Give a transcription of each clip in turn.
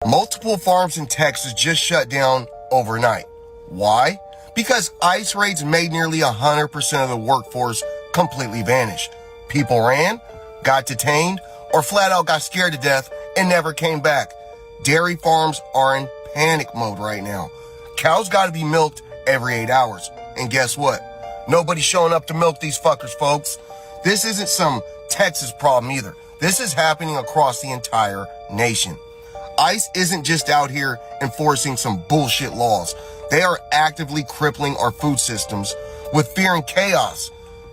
Multiple farms in Texas just shut down overnight. Why? Because ICE raids made nearly 100% of the workforce completely vanish. People ran, got detained, or flat out got scared to death and never came back. Dairy farms are in panic mode right now. Cows gotta be milked every 8 hours. And guess what? Nobody's showing up to milk these fuckers, folks. This isn't some Texas problem either. This is happening across the entire nation. ICE isn't just out here enforcing some bullshit laws. They are actively crippling our food systems with fear and chaos.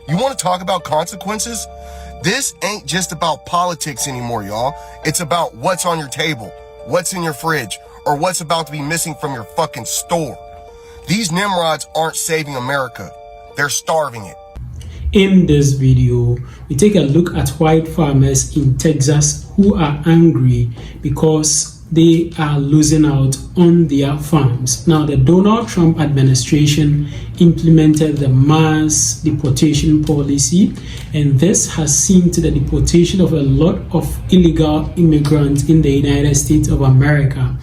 You want to talk about consequences? This ain't just about politics anymore, y'all. It's about what's on your table, what's in your fridge, or what's about to be missing from your fucking store. These Nimrods aren't saving America. They're starving it. In this video, we take a look at white farmers in Texas who are angry because they are losing out on their farms. Now, the Donald Trump administration implemented the mass deportation policy, and this has seen to the deportation of a lot of illegal immigrants in the United States of America.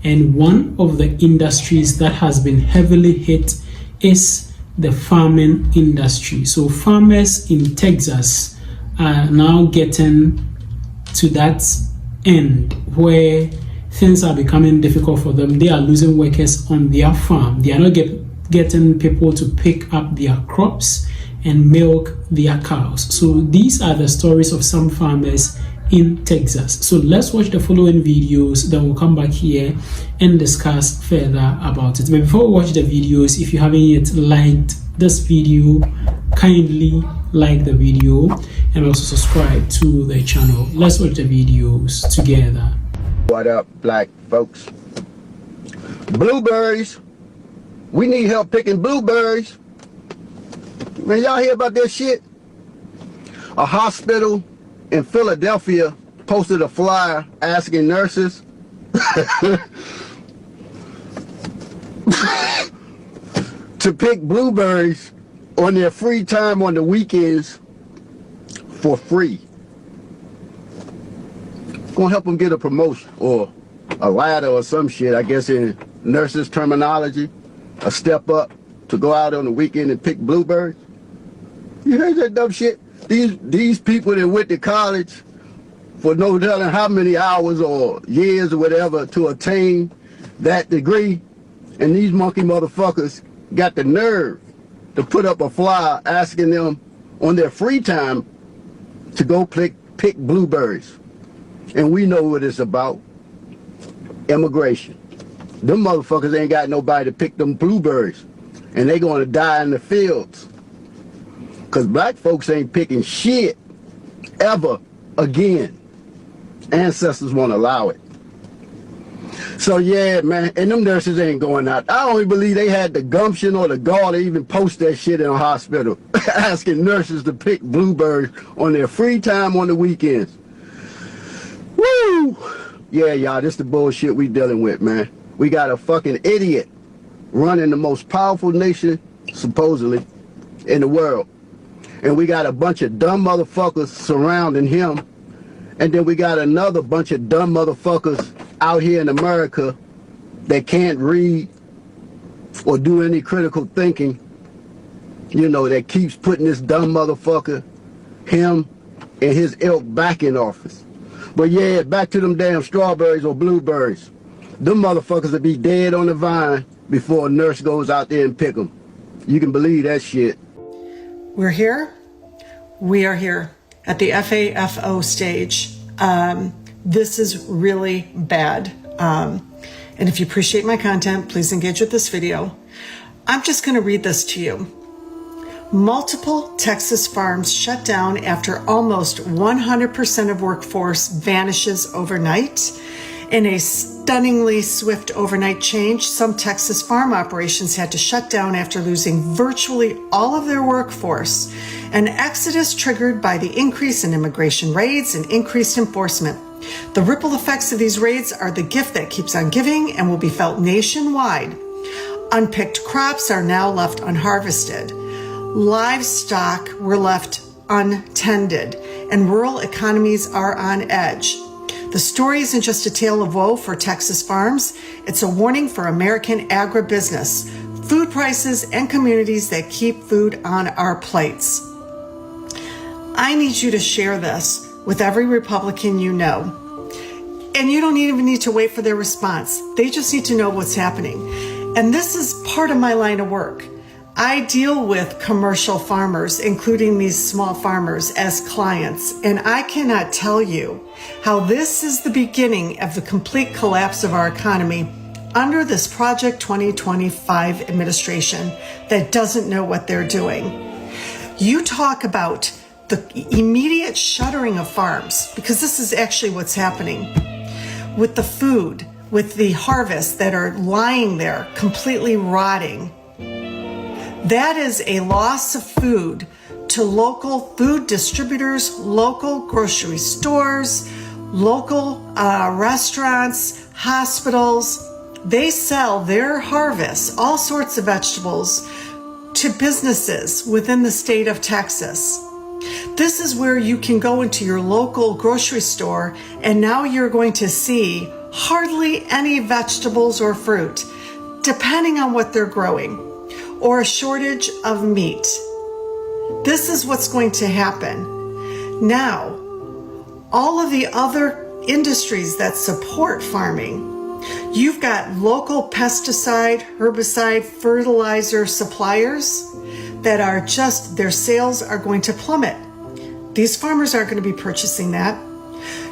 And one of the industries that has been heavily hit is the farming industry. So farmers in Texas are now getting to that end where things are becoming difficult for them. They are losing workers on their farm. They are not getting people to pick up their crops and milk their cows. So these are the stories of some farmers in Texas. So let's watch the following videos, then we'll come back here and discuss further about it. But before we watch the videos, if you haven't yet liked this video, kindly like the video and also subscribe to the channel. Let's watch the videos together. What up, black folks? Blueberries. We need help picking blueberries. Man, y'all hear about this shit? A hospital in Philadelphia posted a flyer asking nurses to pick blueberries on their free time on the weekends for free. Gonna help them get a promotion or a ladder or some shit, I guess in nurses terminology, a step up to go out on the weekend and pick blueberries. You heard that dumb shit? These people that went to college for no telling how many hours or years or whatever to attain that degree, and these monkey motherfuckers got the nerve to put up a flyer asking them on their free time to go pick blueberries. And we know what it's about. Immigration. Them motherfuckers ain't got nobody to pick them blueberries. And they gonna die in the fields. Cause black folks ain't picking shit ever again. Ancestors won't allow it. So yeah, man, and them nurses ain't going out. I don't even believe they had the gumption or the gall to even post that shit in a hospital. Asking nurses to pick blueberries on their free time on the weekends. Woo! Yeah, y'all, this the bullshit we dealing with, man. We got a fucking idiot running the most powerful nation, supposedly, in the world. And we got a bunch of dumb motherfuckers surrounding him. And then we got another bunch of dumb motherfuckers out here in America that can't read or do any critical thinking, you know, that keeps putting this dumb motherfucker, him, and his ilk back in office. But yeah, back to them damn strawberries or blueberries. Them motherfuckers will be dead on the vine before a nurse goes out there and pick them. You can believe that shit. We're here. We are here at the FAFO stage. This is really bad. And if you appreciate my content, please engage with this video. I'm just going to read this to you. Multiple Texas farms shut down after almost 100% of workforce vanishes overnight. In a stunningly swift overnight change, some Texas farm operations had to shut down after losing virtually all of their workforce, an exodus triggered by the increase in immigration raids and increased enforcement. The ripple effects of these raids are the gift that keeps on giving and will be felt nationwide. Unpicked crops are now left unharvested. Livestock were left untended, and rural economies are on edge. The story isn't just a tale of woe for Texas farms, it's a warning for American agribusiness, food prices, and communities that keep food on our plates. I need you to share this with every Republican you know. And you don't even need to wait for their response. They just need to know what's happening. And this is part of my line of work. I deal with commercial farmers, including these small farmers, as clients, and I cannot tell you how this is the beginning of the complete collapse of our economy under this Project 2025 administration that doesn't know what they're doing. You talk about the immediate shuttering of farms, because this is actually what's happening with the food, with the harvests that are lying there completely rotting. That is a loss of food to local food distributors, local grocery stores, local restaurants, hospitals. They sell their harvests, all sorts of vegetables, to businesses within the state of Texas. This is where you can go into your local grocery store, and now you're going to see hardly any vegetables or fruit, depending on what they're growing, or a shortage of meat. This is what's going to happen. Now, all of the other industries that support farming, you've got local pesticide, herbicide, fertilizer suppliers that are just, their sales are going to plummet. These farmers aren't going to be purchasing that.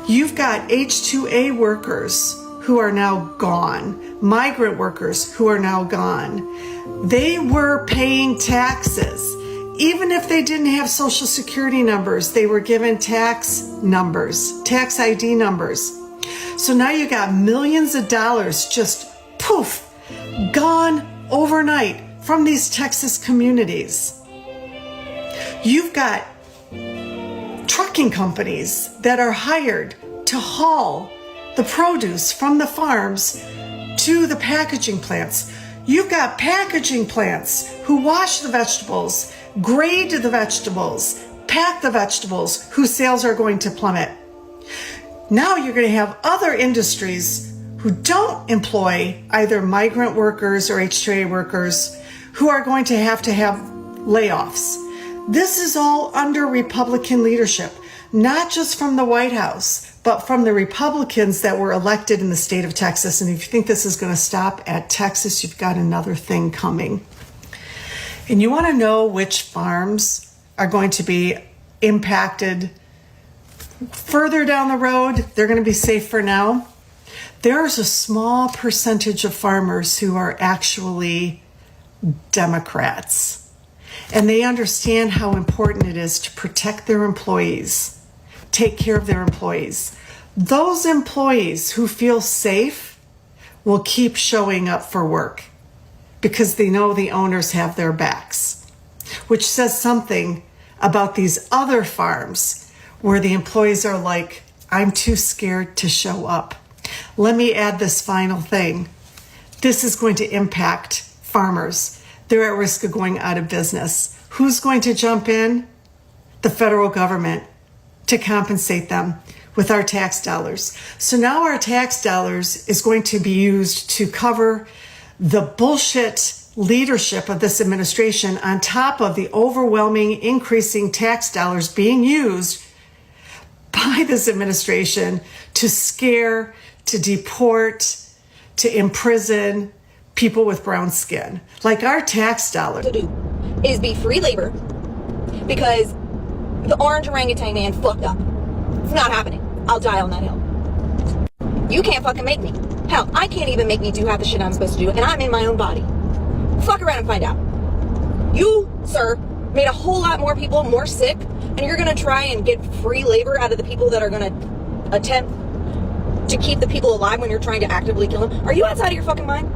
You've got H-2A workers who are now gone, migrant workers who are now gone. They were paying taxes. Even if they didn't have social security numbers, they were given tax numbers, tax ID numbers. So now you got millions of dollars just poof, gone overnight from these Texas communities. You've got trucking companies that are hired to haul the produce from the farms to the packaging plants. You've got packaging plants who wash the vegetables, grade the vegetables, pack the vegetables, whose sales are going to plummet. Now you're going to have other industries who don't employ either migrant workers or H-2A workers who are going to have layoffs. This is all under Republican leadership, not just from the White House, but from the Republicans that were elected in the state of Texas. And if you think this is going to stop at Texas, you've got another thing coming. And you want to know which farms are going to be impacted further down the road? They're going to be safe for now. There's a small percentage of farmers who are actually Democrats, and they understand how important it is to protect their employees, take care of their employees. Those employees who feel safe will keep showing up for work because they know the owners have their backs, which says something about these other farms where the employees are like, I'm too scared to show up. Let me add this final thing. This is going to impact farmers. They're at risk of going out of business. Who's going to jump in? The federal government, to compensate them with our tax dollars. So now our tax dollars is going to be used to cover the bullshit leadership of this administration on top of the overwhelming increasing tax dollars being used by this administration to scare, to deport, to imprison people with brown skin. Like our tax dollars. To do is be free labor because the orange orangutan man fucked up. It's not happening. I'll die on that hill. You can't fucking make me. Hell, I can't even make me do half the shit I'm supposed to do, and I'm in my own body. Fuck around and find out. You, sir, made a whole lot more people more sick, and you're gonna try and get free labor out of the people that are gonna attempt to keep the people alive when you're trying to actively kill them. Are you outside of your fucking mind?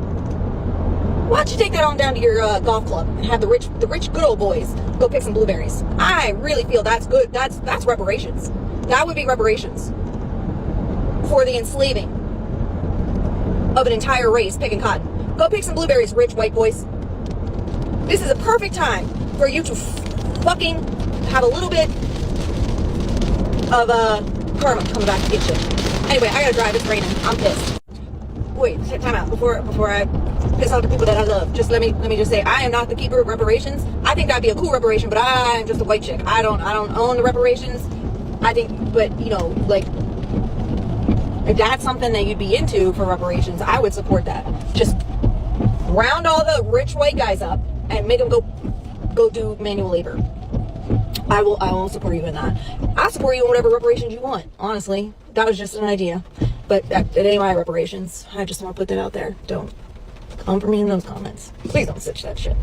Why don't you take that on down to your golf club and have the rich good old boys go pick some blueberries? I really feel that's good. That's reparations. That would be reparations for the enslaving of an entire race picking cotton. Go pick some blueberries, rich white boys. This is a perfect time for you to fucking have a little bit of karma coming back to get you. Anyway, I gotta drive. It's raining. I'm pissed. Wait, time out. Before I piss off the people that I love, just let me just say, I am not the keeper of reparations. I think that'd be a cool reparation, but I'm just a white chick. I don't own the reparations. I think, but you know, like, if that's something that you'd be into for reparations, I would support that. Just round all the rich white guys up and make them go do manual labor. I will support you in that. I'll support you in whatever reparations you want, honestly. That was just an idea. But it ain't my reparations. I just want to put that out there. Don't come for me in those comments. Please don't stitch that shit.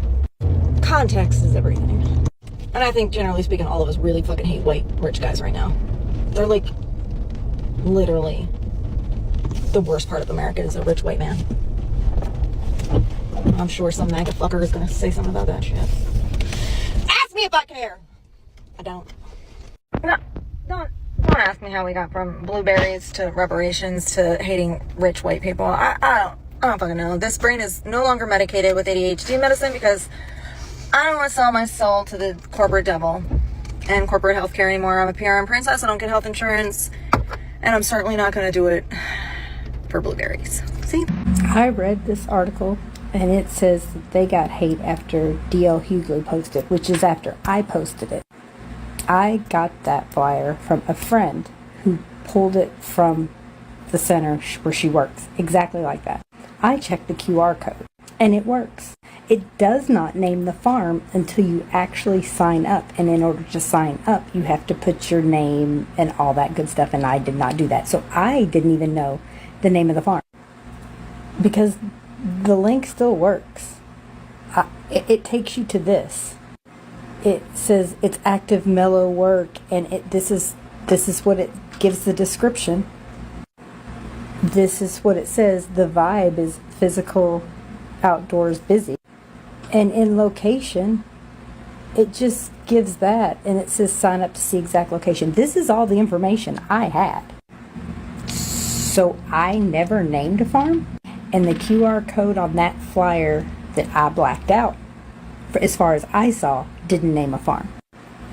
Context is everything. And I think, generally speaking, all of us really fucking hate white rich guys right now. They're like, literally, the worst part of America is a rich white man. I'm sure some MAGA fucker is going to say something about that shit. Ask me if I care. I don't. No, don't ask me how we got from blueberries to reparations to hating rich white people. I don't fucking know. This brain is no longer medicated with ADHD medicine because I don't want to sell my soul to the corporate devil and corporate healthcare anymore. I'm a PRM princess. I don't get health insurance, and I'm certainly not going to do it for blueberries. See? I read this article, and it says that they got hate after D.L. Hughley posted, which is after I posted it. I got that flyer from a friend who pulled it from the center where she works, exactly like that. I checked the QR code, and it works. It does not name the farm until you actually sign up, and in order to sign up, you have to put your name and all that good stuff, and I did not do that. So I didn't even know the name of the farm because the link still works. It takes you to this. It says it's active mellow work, and this is what it gives the description. This is what it says. The vibe is physical, outdoors, busy. And in location, it just gives that, and it says sign up to see exact location. This is all the information I had. So I never named a farm, and the QR code on that flyer that I blacked out, as far as I saw, didn't name a farm.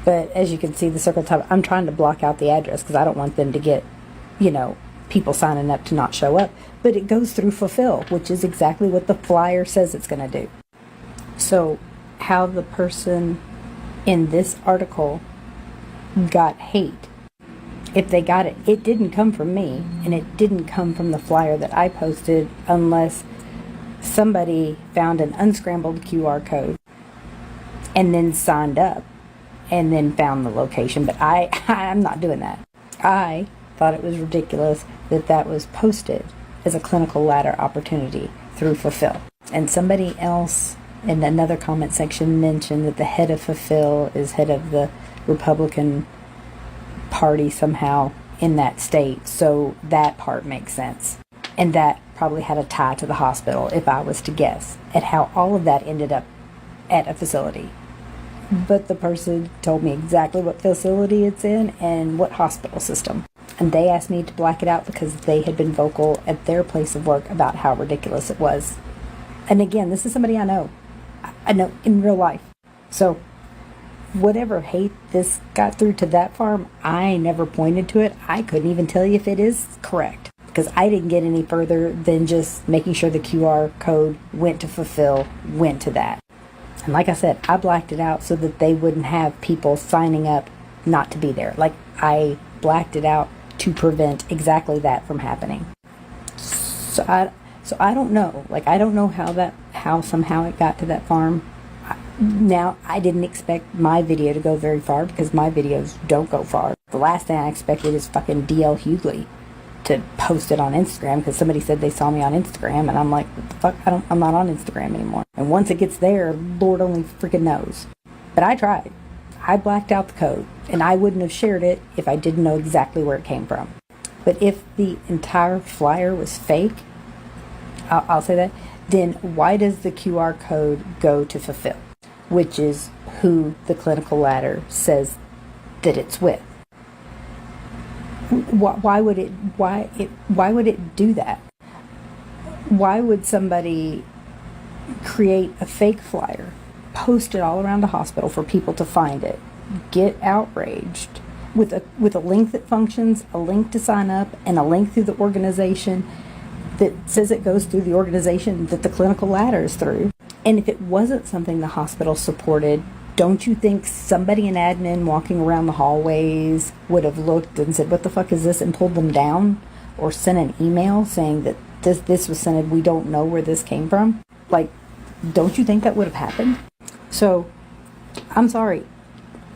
But as you can see, the circle top, I'm trying to block out the address because I don't want them to get, people signing up to not show up. But it goes through fulfill, which is exactly what the flyer says it's going to do. So how the person in this article got hate, if they got it, it didn't come from me, and it didn't come from the flyer that I posted unless somebody found an unscrambled QR code and then signed up and then found the location. But I'm not doing that. I thought it was ridiculous that was posted as a clinical ladder opportunity through Fulfill. And somebody else in another comment section mentioned that the head of Fulfill is head of the Republican Party somehow in that state. So that part makes sense. And that probably had a tie to the hospital, if I was to guess, at how all of that ended up at a facility. But the person told me exactly what facility it's in and what hospital system. And they asked me to black it out because they had been vocal at their place of work about how ridiculous it was. And again, this is somebody I know in real life. So whatever hate this got through to that farm, I never pointed to it. I couldn't even tell you if it is correct because I didn't get any further than just making sure the QR code went to Fulfill, went to that. And like I said, I blacked it out so that they wouldn't have people signing up not to be there. Like, I blacked it out to prevent exactly that from happening. So I don't know. Like, I don't know how somehow it got to that farm. Now, I didn't expect my video to go very far because my videos don't go far. The last thing I expected is fucking D.L. Hughley to post it on Instagram because somebody said they saw me on Instagram, and I'm like, what the fuck? I'm not on Instagram anymore. And once it gets there, Lord only freaking knows. But I tried. I blacked out the code, and I wouldn't have shared it if I didn't know exactly where it came from. But if the entire flyer was fake, I'll say that, then why does the QR code go to Fulfill, which is who the clinical ladder says that it's with? Why would it do that? Why would somebody create a fake flyer, post it all around the hospital for people to find it, get outraged, with a link that functions, a link to sign up, and a link through the organization that says it goes through the organization that the clinical ladder is through. And if it wasn't something the hospital supported, don't you think somebody in admin walking around the hallways would have looked and said, what the fuck is this, and pulled them down? Or sent an email saying that this was sent, we don't know where this came from? Like, don't you think that would have happened? So, I'm sorry.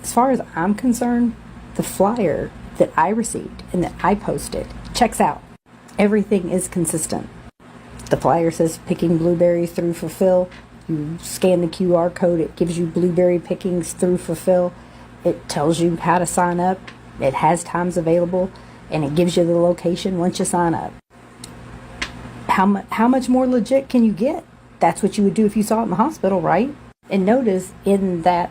As far as I'm concerned, the flyer that I received and that I posted checks out. Everything is consistent. The flyer says picking blueberries through Fulfill. You scan the QR code, it gives you blueberry pickings through Fulfill. It tells you how to sign up. It has times available, and it gives you the location once you sign up. How much more legit can you get? That's what you would do if you saw it in the hospital, right? And notice in that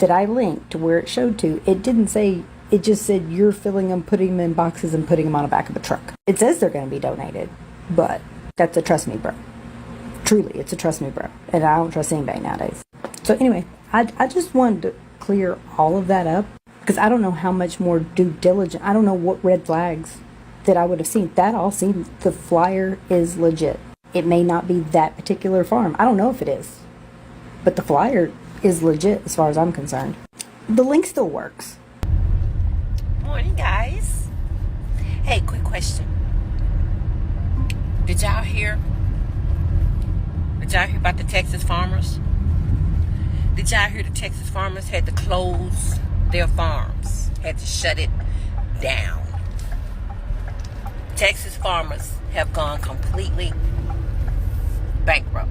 I linked to where it showed to, it didn't say, it just said you're filling them, putting them in boxes, and putting them on the back of a truck. It says they're going to be donated, but that's a trust me, bro. Truly, it's a trust me, bro. And I don't trust anybody nowadays. So anyway, I just wanted to clear all of that up, because I don't know how much more due diligence, I don't know what red flags that I would have seen. That all seemed, the flyer is legit. It may not be that particular farm. I don't know if it is. But the flyer is legit as far as I'm concerned. The link still works. Morning, guys. Hey, quick question. Did y'all hear about the Texas farmers? Did y'all hear the Texas farmers had to close their farms, had to shut it down? Texas farmers have gone completely bankrupt.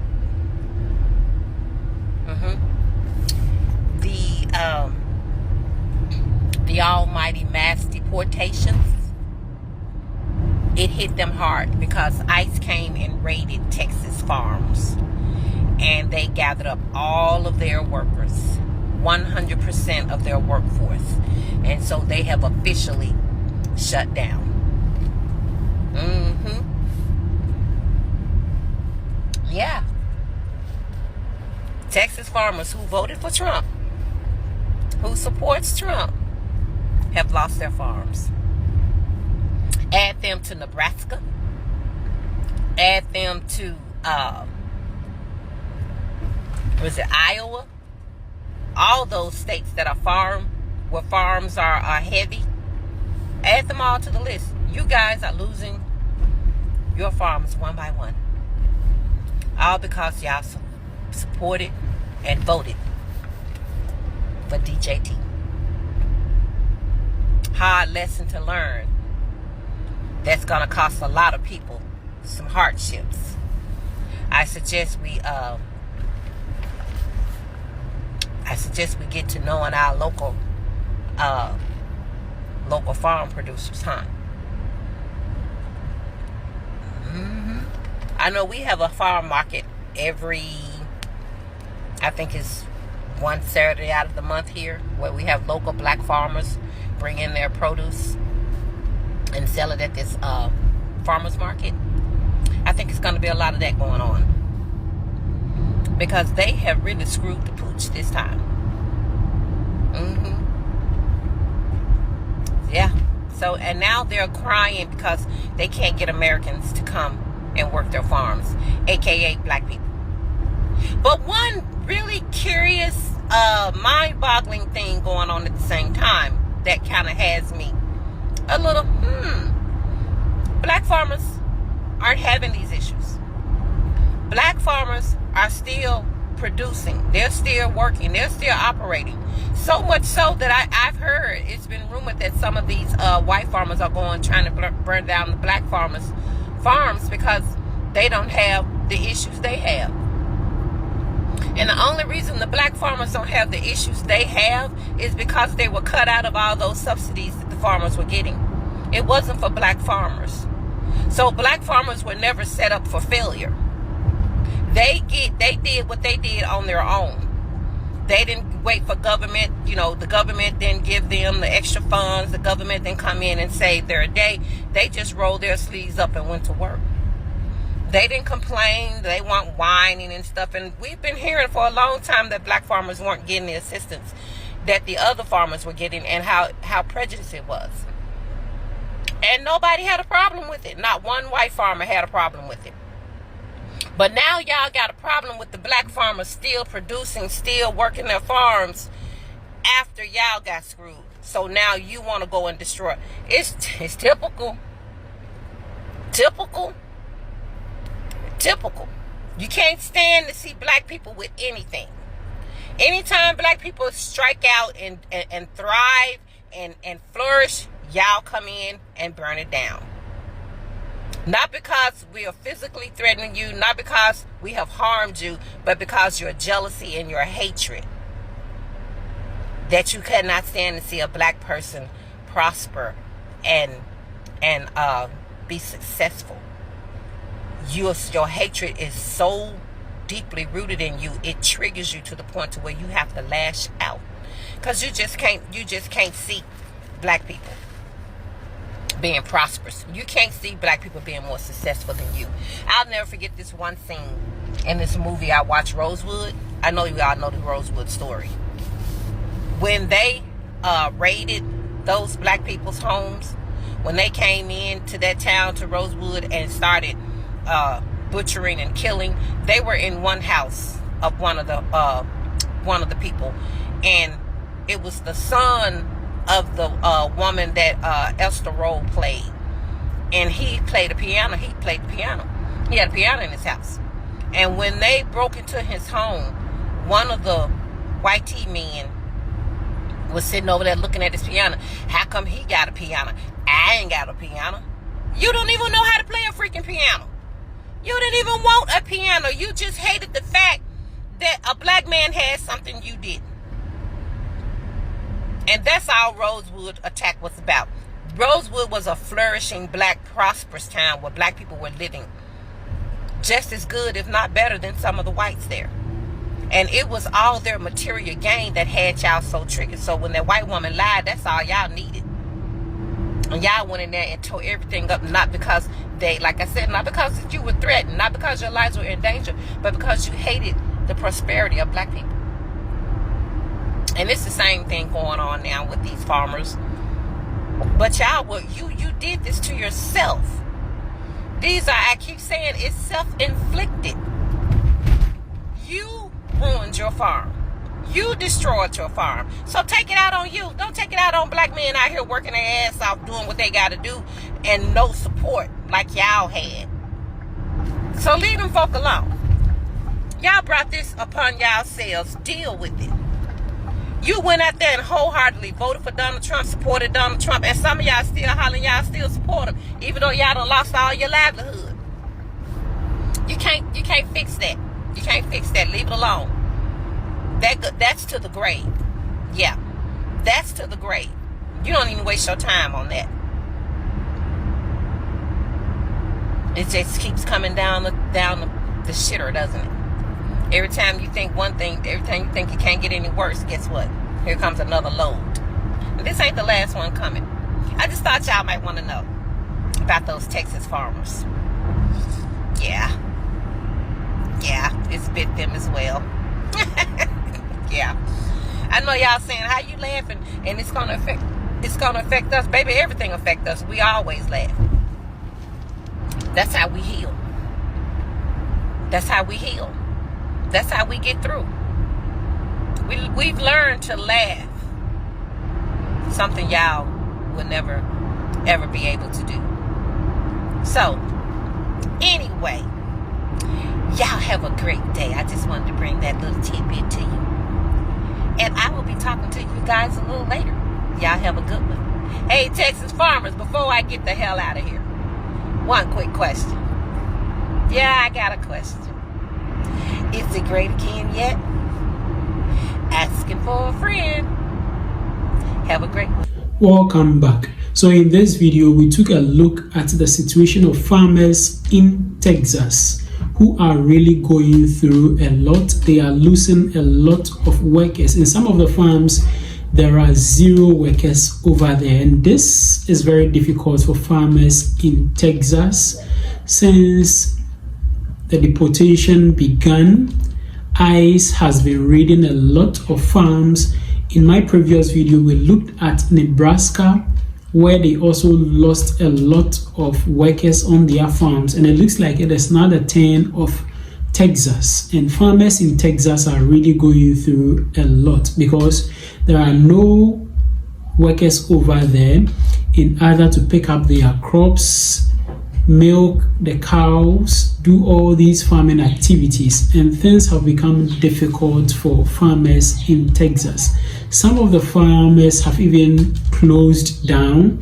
The almighty mass deportations, it hit them hard because ICE came and raided Texas farms, and they gathered up all of their workers, 100% of their workforce, and so they have officially shut down. Yeah. Texas farmers who voted for Trump, who supports Trump, have lost their farms. Add them to Nebraska. Add them to Iowa? All those states that are where farms are heavy. Add them all to the list. You guys are losing your farms one by one. All because y'all supported and voted for DJT. Hard lesson to learn. That's gonna cost a lot of people some hardships. I suggest we get to knowing our local farm producers, huh? I know we have a farm market every, I think it's one Saturday out of the month here, where we have local black farmers bring in their produce and sell it at this farmers market. I think it's going to be a lot of that going on, because they have really screwed the pooch this time. Yeah. So, and now they're crying because they can't get Americans to come and work their farms, aka black people. But one really curious, mind-boggling thing going on at the same time that kind of has me a little, Black farmers aren't having these issues. Black farmers are still producing. They're still working. They're still operating. So much so that I've heard, it's been rumored that some of these white farmers are trying to burn down the black farmers' farms because they don't have the issues they have. And the only reason the black farmers don't have the issues they have is because they were cut out of all those subsidies that the farmers were getting. It wasn't for black farmers. So black farmers were never set up for failure. They did what they did on their own. They didn't wait for government. The government didn't give them the extra funds. The government didn't come in and save their day. They just rolled their sleeves up and went to work. They didn't complain. They weren't whining and stuff. And we've been hearing for a long time that black farmers weren't getting the assistance. that the other farmers were getting, and how prejudiced it was. And nobody had a problem with it. Not one white farmer had a problem with it. But now y'all got a problem with the black farmers still producing, still working their farms after y'all got screwed. So now you want to go and destroy. It's typical. Typical. You can't stand to see black people with anything. Anytime black people strike out and thrive and flourish, y'all come in and burn it down. Not because we are physically threatening you, not because we have harmed you, but because your jealousy and your hatred. That you cannot stand to see a black person prosper and be successful. Your hatred is so deeply rooted in you, it triggers you to the point to where you have to lash out, because you just can't see black people being prosperous. You can't see black people being more successful than you. I'll never forget this one scene in this movie I watched, Rosewood. I know you all know the Rosewood story. When they raided those black people's homes, when they came in to that town, to Rosewood, and started butchering and killing, they were in one house of one of the people, and it was the son of the woman that Esther Roll played, and he played the piano. He had a piano in his house, and when they broke into his home, one of the white tea men was sitting over there looking at his piano. How come he got a piano? I ain't got a piano. You don't even know how to play a freaking piano. You didn't even want a piano. You just hated the fact that a black man had something you didn't. And that's all Rosewood attack was about. Rosewood was a flourishing black prosperous town where black people were living just as good, if not better, than some of the whites there. And it was all their material gain that had y'all so triggered. So when that white woman lied, that's all y'all needed. And y'all went in there and tore everything up, not because they, like I said, not because you were threatened, not because your lives were in danger, but because you hated the prosperity of black people. And it's the same thing going on now with these farmers. But y'all, you did this to yourself. These are, I keep saying, it's self-inflicted. You ruined your farm. You destroyed your farm. So take it out on you. Don't take it out on black men out here working their ass off, doing what they got to do, and no support like y'all had. So leave them folk alone. Y'all brought this upon y'all selves. Deal with it. You went out there and wholeheartedly voted for Donald Trump, supported Donald Trump, and some of y'all still hollering y'all still support him, even though y'all done lost all your livelihood. You can't fix that. You can't fix that. Leave it alone. That's to the grave. Yeah, that's to the grave. You don't even waste your time on that. It just keeps coming down the shitter, doesn't it? Every time you think one thing, every time you think it can't get any worse, guess what? Here comes another load. And this ain't the last one coming. I just thought y'all might want to know about those Texas farmers. Yeah, it's bit them as well. Yeah, I know y'all saying, how you laughing? And it's gonna affect us, baby. Everything affect us. We always laugh. That's how we heal. That's how we heal. That's how we get through. We've learned to laugh. Something y'all will never ever be able to do. So anyway, y'all have a great day. I just wanted to bring that little tidbit to you. And I will be talking to you guys a little later. Y'all have a good one. Hey, Texas farmers, before I get the hell out of here, one quick question. Yeah, I got a question. Is it great again yet? Asking for a friend. Have a great one. Welcome back. So in this video, we took a look at the situation of farmers in Texas who are really going through a lot. They are losing a lot of workers. In some of the farms, there are 0 workers over there. And this is very difficult for farmers in Texas. Since the deportation began, ICE has been raiding a lot of farms in my previous video, we looked at Nebraska, where they also lost a lot of workers on their farms, and it looks like it is now the turn of Texas, and farmers in Texas are really going through a lot because there are no workers over there in order to pick up their crops, milk the cows, do all these farming activities, and things have become difficult for farmers in Texas. Some of the farmers have even closed down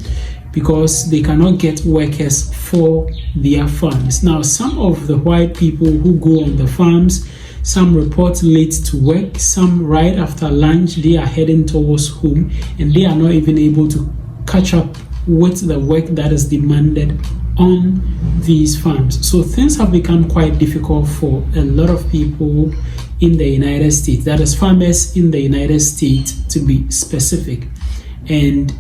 because they cannot get workers for their farms. Now, some of the white people who go on the farms, some report late to work, some right after lunch, they are heading towards home, and they are not even able to catch up with the work that is demanded on these farms. So things have become quite difficult for a lot of people in the United States, that is farmers in the United States to be specific. And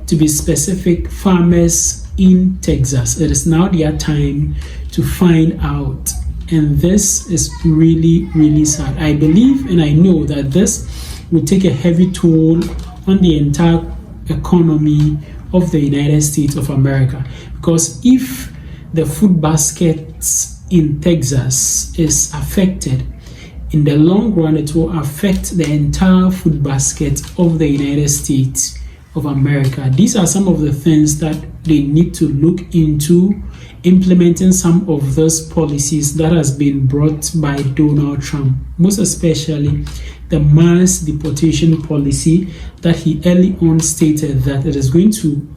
to be specific, farmers in Texas, it is now their time to find out. And this is really, really sad. I believe and I know that this will take a heavy toll on the entire economy of the United States of America. Because if the food baskets in Texas is affected, in the long run, it will affect the entire food basket of the United States of America. These are some of the things that they need to look into, implementing some of those policies that has been brought by Donald Trump, most especially the mass deportation policy that he early on stated that it is going to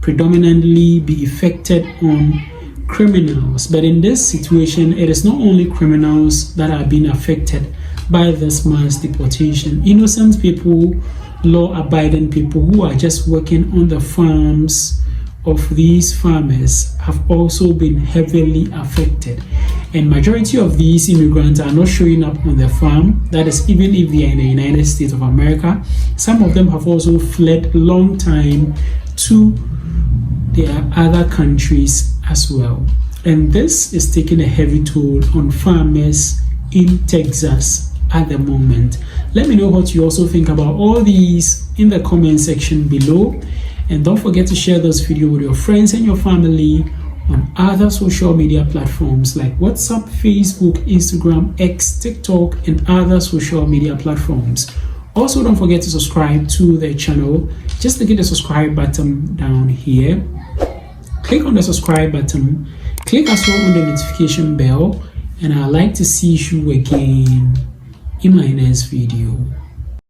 predominantly be affected on criminals. But in this situation, it is not only criminals that are being affected by this mass deportation. Innocent people, law-abiding people who are just working on the farms of these farmers have also been heavily affected. And majority of these immigrants are not showing up on the farm. That is, even if they are in the United States of America. Some of them have also fled long time to their other countries as well. And this is taking a heavy toll on farmers in Texas at the moment. Let me know what you also think about all these in the comment section below. And don't forget to share this video with your friends and your family on other social media platforms like WhatsApp, Facebook, Instagram, X, TikTok, and other social media platforms. Also, don't forget to subscribe to the channel. Just click the subscribe button down here. Click on the subscribe button. Click as well on the notification bell. And I'd like to see you again in my next video.